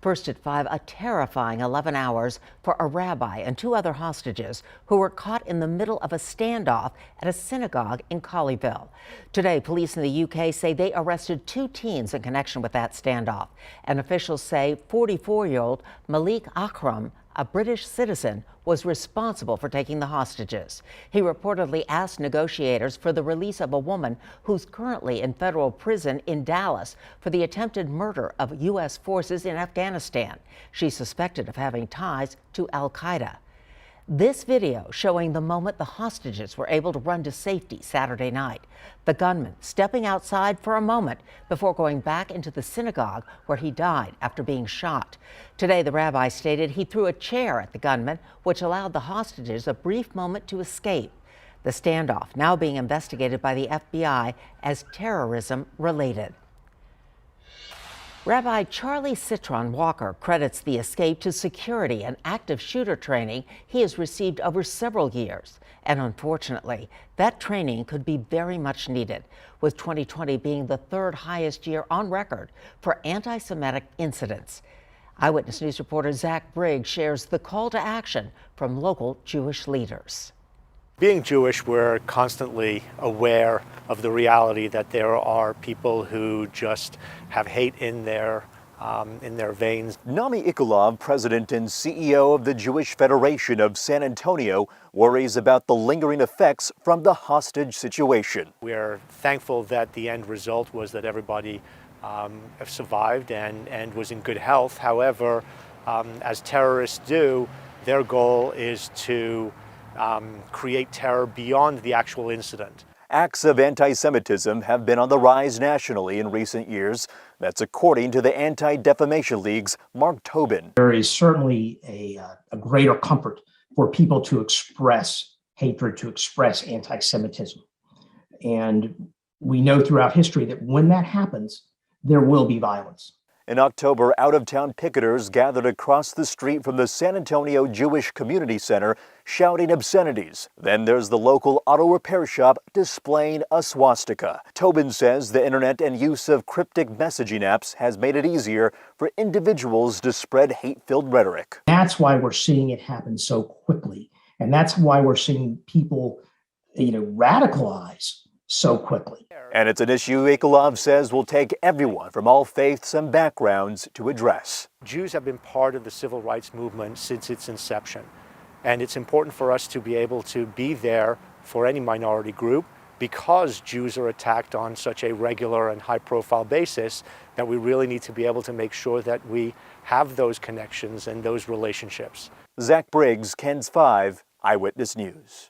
First at 5, a terrifying 11 hours for a rabbi and 2 other hostages who were caught in the middle of a standoff at a synagogue in Colleyville. Today, police in the UK say they arrested 2 teens in connection with that standoff. And officials say 44-year-old Malik Akram, a British citizen, was responsible for taking the hostages. He reportedly asked negotiators for the release of a woman who's currently in federal prison in Dallas for the attempted murder of U.S. forces in Afghanistan. She's suspected of having ties to al-Qaeda. This video showing the moment the hostages were able to run to safety Saturday night. The gunman stepping outside for a moment before going back into the synagogue where he died after being shot. Today, the rabbi stated he threw a chair at the gunman, which allowed the hostages a brief moment to escape. The standoff now being investigated by the FBI as terrorism related. Rabbi Charlie Citron Walker credits the escape to security and active shooter training he has received over several years. And unfortunately, that training could be very much needed, with 2020 being the 3rd highest year on record for anti-Semitic incidents. Eyewitness News reporter Zach Briggs shares the call to action from local Jewish leaders. Being Jewish, we're constantly aware of the reality that there are people who just have hate in their veins. Nami Ikulov, president and CEO of the Jewish Federation of San Antonio, worries about the lingering effects from the hostage situation. We're thankful that the end result was that everybody survived and was in good health. However, as terrorists do, their goal is to create terror beyond the actual incident. Acts of anti-Semitism have been on the rise nationally in recent years. That's according to the Anti-Defamation League's Mark Tobin. There is certainly a greater comfort for people to express hatred, to express anti-Semitism. And we know throughout history that when that happens, there will be violence. In October, out-of-town picketers gathered across the street from the San Antonio Jewish Community Center shouting obscenities. Then there's the local auto repair shop displaying a swastika. Tobin says the internet and use of cryptic messaging apps has made it easier for individuals to spread hate-filled rhetoric. That's why we're seeing it happen so quickly. And that's why we're seeing people, radicalize so quickly. And it's an issue Ikulov says will take everyone from all faiths and backgrounds to address. Jews have been part of the civil rights movement since its inception. And it's important for us to be able to be there for any minority group because Jews are attacked on such a regular and high-profile basis that we really need to be able to make sure that we have those connections and those relationships. Zach Briggs, KENS 5, Eyewitness News.